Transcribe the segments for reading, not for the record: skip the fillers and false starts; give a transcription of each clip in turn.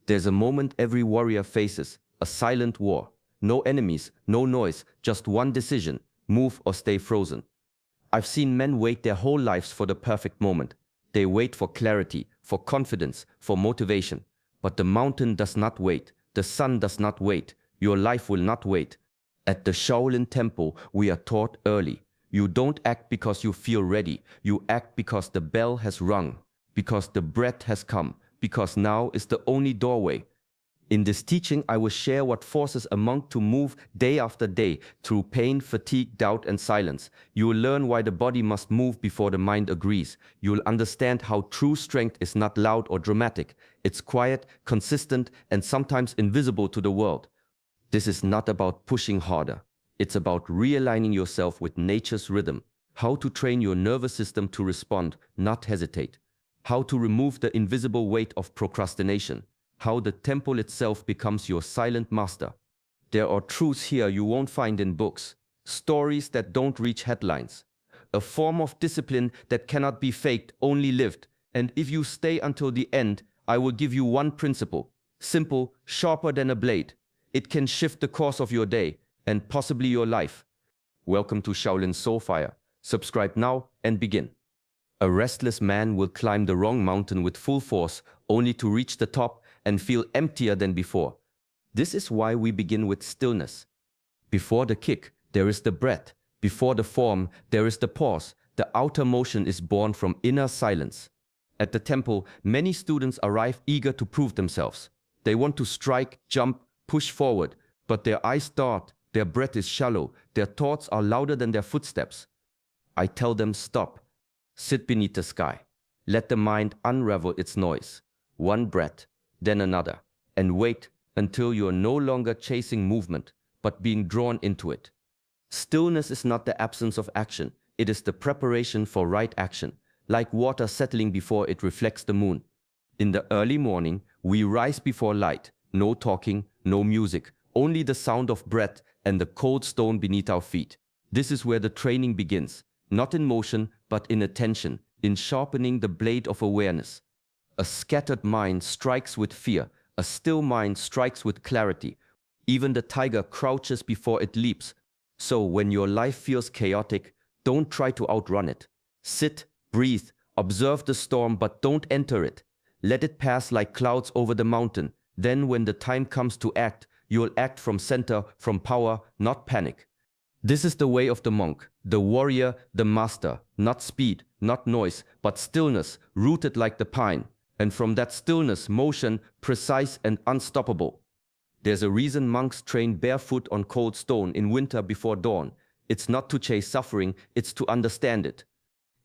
There's a moment every warrior faces, a silent war. No enemies, no noise, just one decision, move or stay frozen. I've seen men wait their whole lives for the perfect moment. They wait for clarity, for confidence, for motivation. But the mountain does not wait. The sun does not wait. Your life will not wait. At the Shaolin Temple, we are taught early. You don't act because you feel ready. You act because the bell has rung, because the breath has come, because now is the only doorway. In this teaching, I will share what forces a monk to move day after day through pain, fatigue, doubt, and silence. You will learn why the body must move before the mind agrees. You will understand how true strength is not loud or dramatic. It's quiet, consistent, and sometimes invisible to the world. This is not about pushing harder. It's about realigning yourself with nature's rhythm. How to train your nervous system to respond, not hesitate. How to remove the invisible weight of procrastination. How the temple itself becomes your silent master. There are truths here you won't find in books. Stories that don't reach headlines. A form of discipline that cannot be faked, only lived. And if you stay until the end, I will give you one principle. Simple, sharper than a blade. It can shift the course of your day and possibly your life. Welcome to Shaolin Soulfire. Subscribe now and begin. A restless man will climb the wrong mountain with full force, only to reach the top and feel emptier than before. This is why we begin with stillness. Before the kick, there is the breath. Before the form, there is the pause. The outer motion is born from inner silence. At the temple, many students arrive eager to prove themselves. They want to strike, jump, push forward, but their eyes dart, their breath is shallow, their thoughts are louder than their footsteps. I tell them stop. Sit beneath the sky. Let the mind unravel its noise. One breath, then another, and wait until you are no longer chasing movement, but being drawn into it. Stillness is not the absence of action, it is the preparation for right action, like water settling before it reflects the moon. In the early morning, we rise before light, no talking, no music, only the sound of breath and the cold stone beneath our feet. This is where the training begins, not in motion, but in attention, in sharpening the blade of awareness. A scattered mind strikes with fear, a still mind strikes with clarity. Even the tiger crouches before it leaps. So when your life feels chaotic, don't try to outrun it. Sit, breathe, observe the storm, but don't enter it. Let it pass like clouds over the mountain. Then when the time comes to act, you'll act from center, from power, not panic. This is the way of the monk, the warrior, the master, not speed, not noise, but stillness, rooted like the pine. And from that stillness, motion, precise and unstoppable. There's a reason monks train barefoot on cold stone in winter before dawn. It's not to chase suffering, it's to understand it.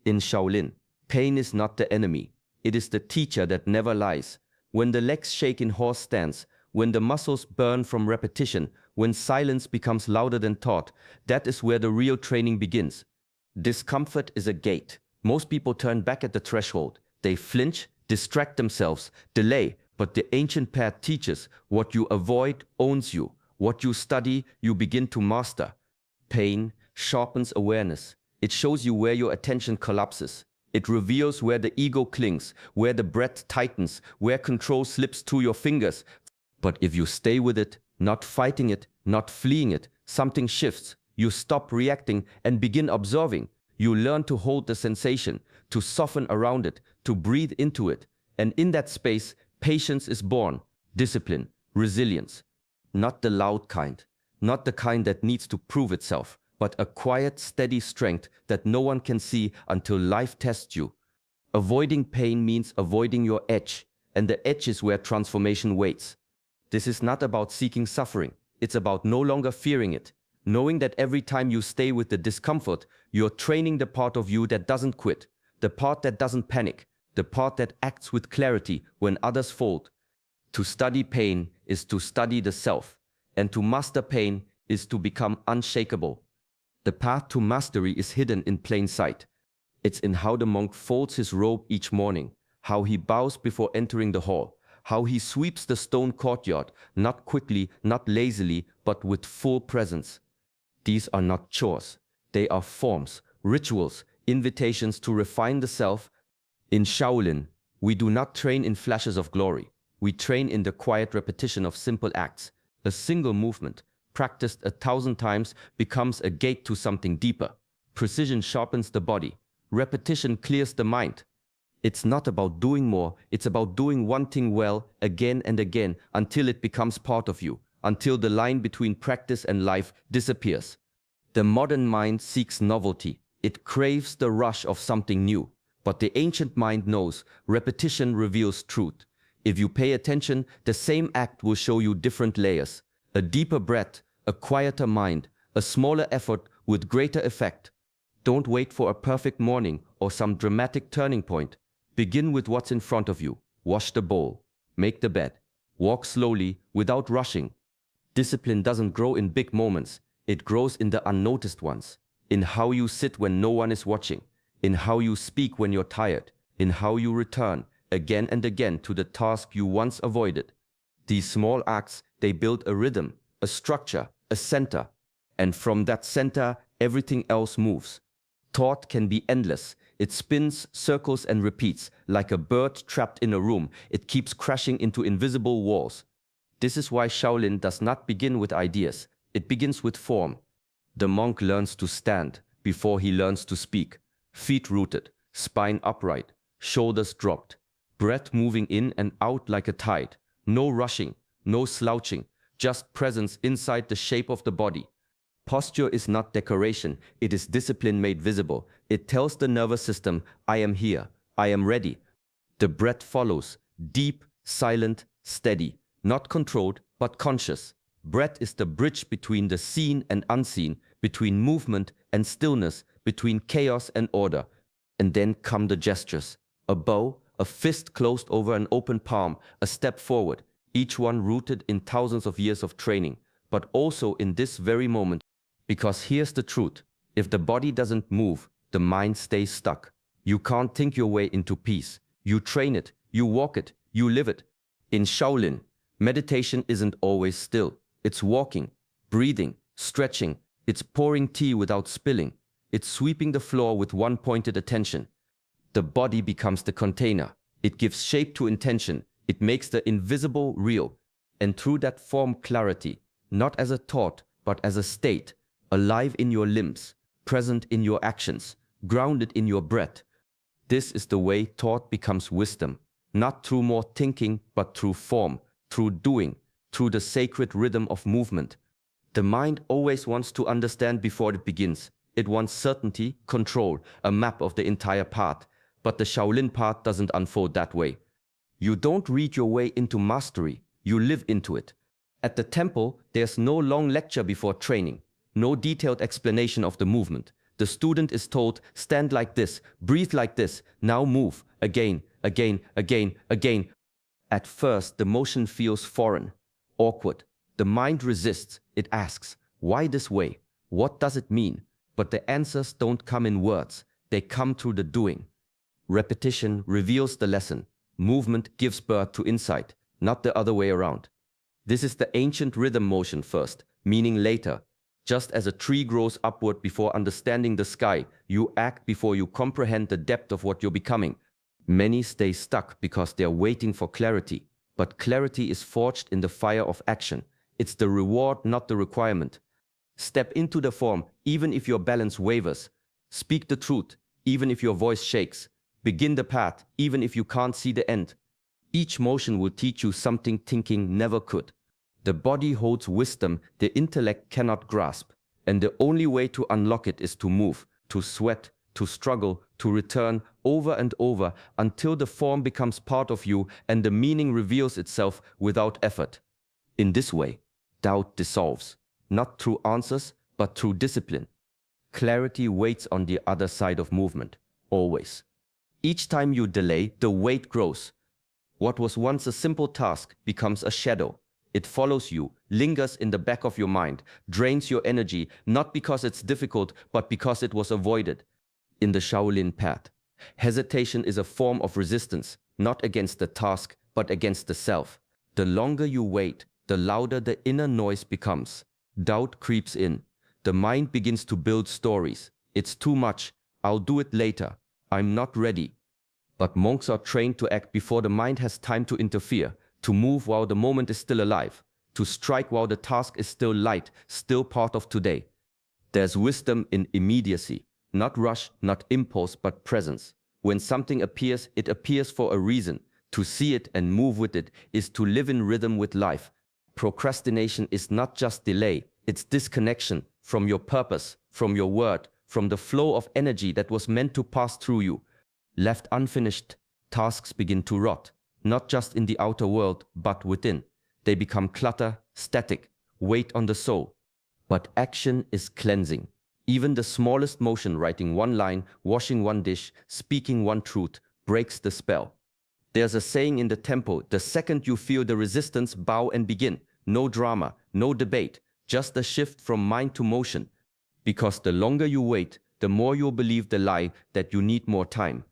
In Shaolin, pain is not the enemy. It is the teacher that never lies. When the legs shake in horse stance, when the muscles burn from repetition, when silence becomes louder than thought, that is where the real training begins. Discomfort is a gate. Most people turn back at the threshold. They flinch, distract themselves, delay, but the ancient path teaches what you avoid owns you. What you study, you begin to master. Pain sharpens awareness. It shows you where your attention collapses. It reveals where the ego clings, where the breath tightens, where control slips through your fingers. But if you stay with it, not fighting it, not fleeing it, something shifts. You stop reacting and begin observing. You learn to hold the sensation, to soften around it, to breathe into it. And in that space, patience is born, discipline, resilience. Not the loud kind, not the kind that needs to prove itself, but a quiet, steady strength that no one can see until life tests you. Avoiding pain means avoiding your edge, and the edge is where transformation waits. This is not about seeking suffering, it's about no longer fearing it. Knowing that every time you stay with the discomfort, you're training the part of you that doesn't quit, the part that doesn't panic, the part that acts with clarity when others fold. To study pain is to study the self, and to master pain is to become unshakable. The path to mastery is hidden in plain sight. It's in how the monk folds his robe each morning, how he bows before entering the hall, how he sweeps the stone courtyard, not quickly, not lazily, but with full presence. These are not chores. They are forms, rituals, invitations to refine the self. In Shaolin, we do not train in flashes of glory. We train in the quiet repetition of simple acts. A single movement, practiced 1,000 times, becomes a gate to something deeper. Precision sharpens the body. Repetition clears the mind. It's not about doing more, it's about doing one thing well again and again until it becomes part of you, until the line between practice and life disappears. The modern mind seeks novelty. It craves the rush of something new. But the ancient mind knows repetition reveals truth. If you pay attention, the same act will show you different layers. A deeper breath, a quieter mind, a smaller effort with greater effect. Don't wait for a perfect morning or some dramatic turning point. Begin with what's in front of you. Wash the bowl. Make the bed. Walk slowly without rushing. Discipline doesn't grow in big moments. It grows in the unnoticed ones. In how you sit when no one is watching. In how you speak when you're tired. In how you return again and again to the task you once avoided. These small acts, they build a rhythm, a structure, a center. And from that center, everything else moves. Thought can be endless. It spins, circles, and repeats. Like a bird trapped in a room, it keeps crashing into invisible walls. This is why Shaolin does not begin with ideas. It begins with form. The monk learns to stand before he learns to speak. Feet rooted, spine upright, shoulders dropped. Breath moving in and out like a tide. No rushing, no slouching, just presence inside the shape of the body. Posture is not decoration, it is discipline made visible. It tells the nervous system, I am here, I am ready. The breath follows, deep, silent, steady, not controlled, but conscious. Breath is the bridge between the seen and unseen, between movement and stillness, between chaos and order. And then come the gestures. A bow, a fist closed over an open palm, a step forward, each one rooted in thousands of years of training, but also in this very moment. Because here's the truth, if the body doesn't move, the mind stays stuck. You can't think your way into peace. You train it, you walk it, you live it. In Shaolin, meditation isn't always still. It's walking, breathing, stretching. It's pouring tea without spilling. It's sweeping the floor with one pointed attention. The body becomes the container. It gives shape to intention. It makes the invisible real. And through that form clarity, not as a thought, but as a state, alive in your limbs, present in your actions, grounded in your breath. This is the way thought becomes wisdom, not through more thinking, but through form, through doing, through the sacred rhythm of movement. The mind always wants to understand before it begins. It wants certainty, control, a map of the entire path. But the Shaolin path doesn't unfold that way. You don't read your way into mastery, you live into it. At the temple, there's no long lecture before training, no detailed explanation of the movement. The student is told, stand like this, breathe like this, now move, again, again, again, again. At first, the motion feels foreign, awkward. The mind resists, it asks, why this way? What does it mean? But the answers don't come in words, they come through the doing. Repetition reveals the lesson. Movement gives birth to insight, not the other way around. This is the ancient rhythm motion first, meaning later. Just as a tree grows upward before understanding the sky, you act before you comprehend the depth of what you're becoming. Many stay stuck because they're waiting for clarity. But clarity is forged in the fire of action. It's the reward, not the requirement. Step into the form, even if your balance wavers. Speak the truth, even if your voice shakes. Begin the path, even if you can't see the end. Each motion will teach you something thinking never could. The body holds wisdom the intellect cannot grasp, and the only way to unlock it is to move, to sweat, to struggle, to return over and over until the form becomes part of you and the meaning reveals itself without effort. In this way, doubt dissolves, not through answers, but through discipline. Clarity waits on the other side of movement, always. Each time you delay, the weight grows. What was once a simple task becomes a shadow. It follows you, lingers in the back of your mind, drains your energy, not because it's difficult, but because it was avoided. In the Shaolin path, hesitation is a form of resistance, not against the task, but against the self. The longer you wait, the louder the inner noise becomes. Doubt creeps in. The mind begins to build stories. It's too much. I'll do it later. I'm not ready. But monks are trained to act before the mind has time to interfere. To move while the moment is still alive. To strike while the task is still light, still part of today. There's wisdom in immediacy. Not rush, not impulse, but presence. When something appears, it appears for a reason. To see it and move with it is to live in rhythm with life. Procrastination is not just delay, it's disconnection from your purpose, from your word, from the flow of energy that was meant to pass through you. Left unfinished, tasks begin to rot, not just in the outer world, but within. They become clutter, static, weight on the soul. But action is cleansing. Even the smallest motion, writing one line, washing one dish, speaking one truth, breaks the spell. There's a saying in the tempo, the second you feel the resistance, bow and begin. No drama, no debate, just a shift from mind to motion. Because the longer you wait, the more you'll believe the lie that you need more time.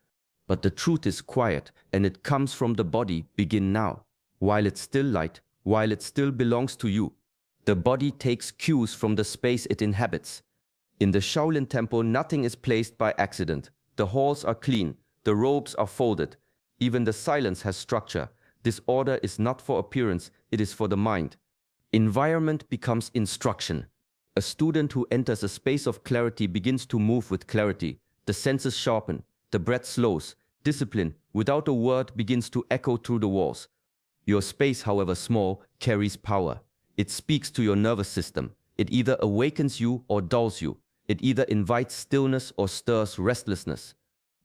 But the truth is quiet, and it comes from the body. Begin now. While it's still light, while it still belongs to you. The body takes cues from the space it inhabits. In the Shaolin temple, nothing is placed by accident. The halls are clean, the robes are folded. Even the silence has structure. This order is not for appearance, it is for the mind. Environment becomes instruction. A student who enters a space of clarity begins to move with clarity. The senses sharpen, the breath slows. Discipline, without a word, begins to echo through the walls. Your space, however small, carries power. It speaks to your nervous system. It either awakens you or dulls you. It either invites stillness or stirs restlessness.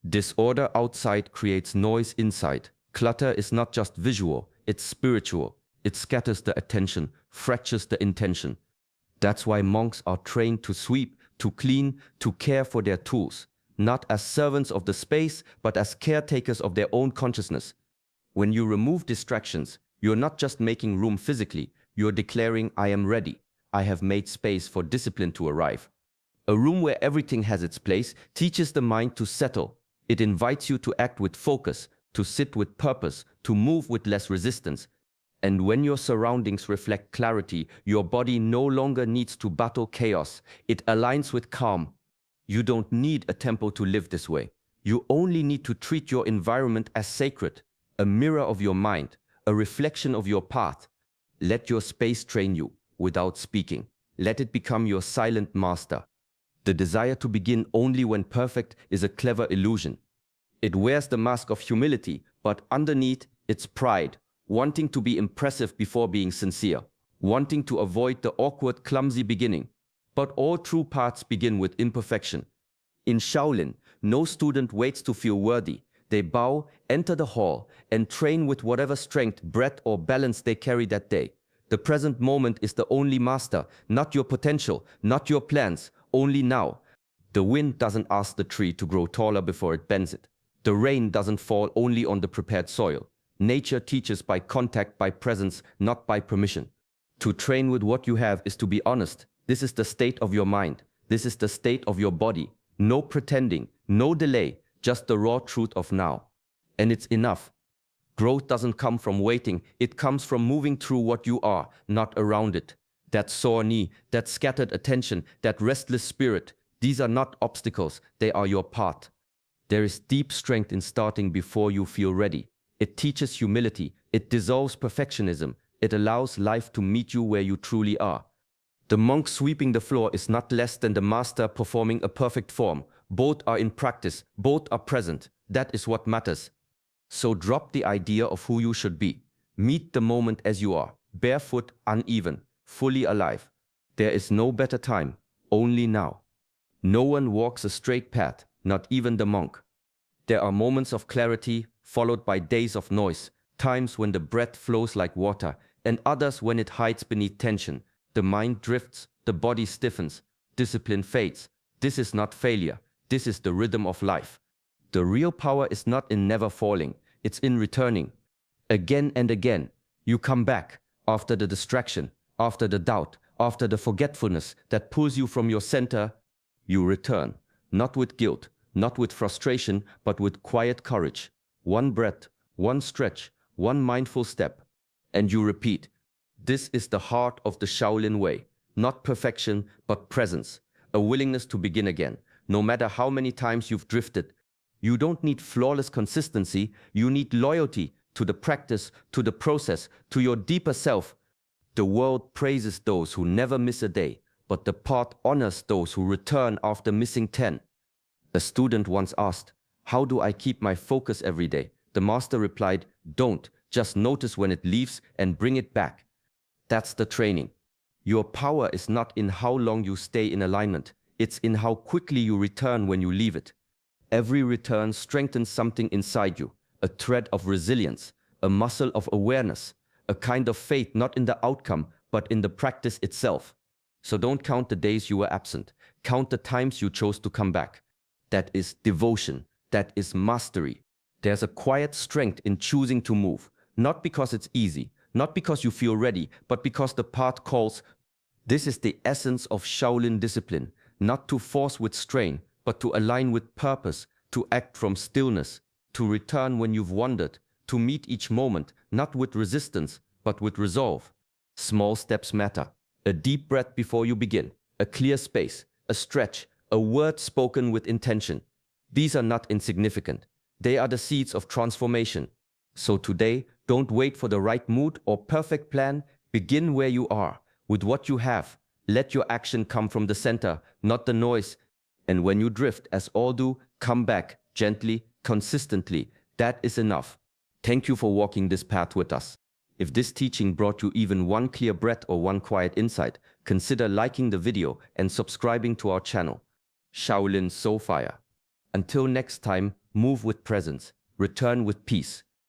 Disorder outside creates noise inside. Clutter is not just visual, it's spiritual. It scatters the attention, fractures the intention. That's why monks are trained to sweep, to clean, to care for their tools. Not as servants of the space, but as caretakers of their own consciousness. When you remove distractions, you're not just making room physically, you're declaring, I am ready. I have made space for discipline to arrive. A room where everything has its place teaches the mind to settle. It invites you to act with focus, to sit with purpose, to move with less resistance. And when your surroundings reflect clarity, your body no longer needs to battle chaos. It aligns with calm. You don't need a temple to live this way. You only need to treat your environment as sacred, a mirror of your mind, a reflection of your path. Let your space train you without speaking. Let it become your silent master. The desire to begin only when perfect is a clever illusion. It wears the mask of humility, but underneath it's pride, wanting to be impressive before being sincere, wanting to avoid the awkward, clumsy beginning. But all true paths begin with imperfection. In Shaolin, no student waits to feel worthy. They bow, enter the hall, and train with whatever strength, breath, or balance they carry that day. The present moment is the only master, not your potential, not your plans, only now. The wind doesn't ask the tree to grow taller before it bends it. The rain doesn't fall only on the prepared soil. Nature teaches by contact, by presence, not by permission. To train with what you have is to be honest. This is the state of your mind. This is the state of your body. No pretending, no delay, just the raw truth of now. And it's enough. Growth doesn't come from waiting. It comes from moving through what you are, not around it. That sore knee, that scattered attention, that restless spirit, these are not obstacles, they are your path. There is deep strength in starting before you feel ready. It teaches humility, it dissolves perfectionism, it allows life to meet you where you truly are. The monk sweeping the floor is not less than the master performing a perfect form. Both are in practice, both are present. That is what matters. So drop the idea of who you should be. Meet the moment as you are, barefoot, uneven, fully alive. There is no better time, only now. No one walks a straight path, not even the monk. There are moments of clarity, followed by days of noise, times when the breath flows like water, and others when it hides beneath tension. The mind drifts, the body stiffens, discipline fades. This is not failure, this is the rhythm of life. The real power is not in never falling, it's in returning. Again and again, you come back, after the distraction, after the doubt, after the forgetfulness that pulls you from your center. You return, not with guilt, not with frustration, but with quiet courage. One breath, one stretch, one mindful step. And you repeat. This is the heart of the Shaolin way. Not perfection, but presence. A willingness to begin again. No matter how many times you've drifted. You don't need flawless consistency, you need loyalty to the practice, to the process, to your deeper self. The world praises those who never miss a day, but the path honors those who return after missing 10. A student once asked, "How do I keep my focus every day?" The master replied, "Don't, just notice when it leaves and bring it back." That's the training. Your power is not in how long you stay in alignment, it's in how quickly you return when you leave it. Every return strengthens something inside you, a thread of resilience, a muscle of awareness, a kind of faith not in the outcome, but in the practice itself. So don't count the days you were absent, count the times you chose to come back. That is devotion, that is mastery. There's a quiet strength in choosing to move, not because it's easy, not because you feel ready, but because the path calls. This is the essence of Shaolin discipline, not to force with strain, but to align with purpose, to act from stillness, to return when you've wandered, to meet each moment, not with resistance, but with resolve. Small steps matter. A deep breath before you begin, a clear space, a stretch, a word spoken with intention. These are not insignificant. They are the seeds of transformation. So today, don't wait for the right mood or perfect plan. Begin where you are, with what you have. Let your action come from the center, not the noise. And when you drift, as all do, come back gently, consistently. That is enough. Thank you for walking this path with us. If this teaching brought you even one clear breath or one quiet insight, consider liking the video and subscribing to our channel, Shaolin Soulfire. Until next time, move with presence, return with peace,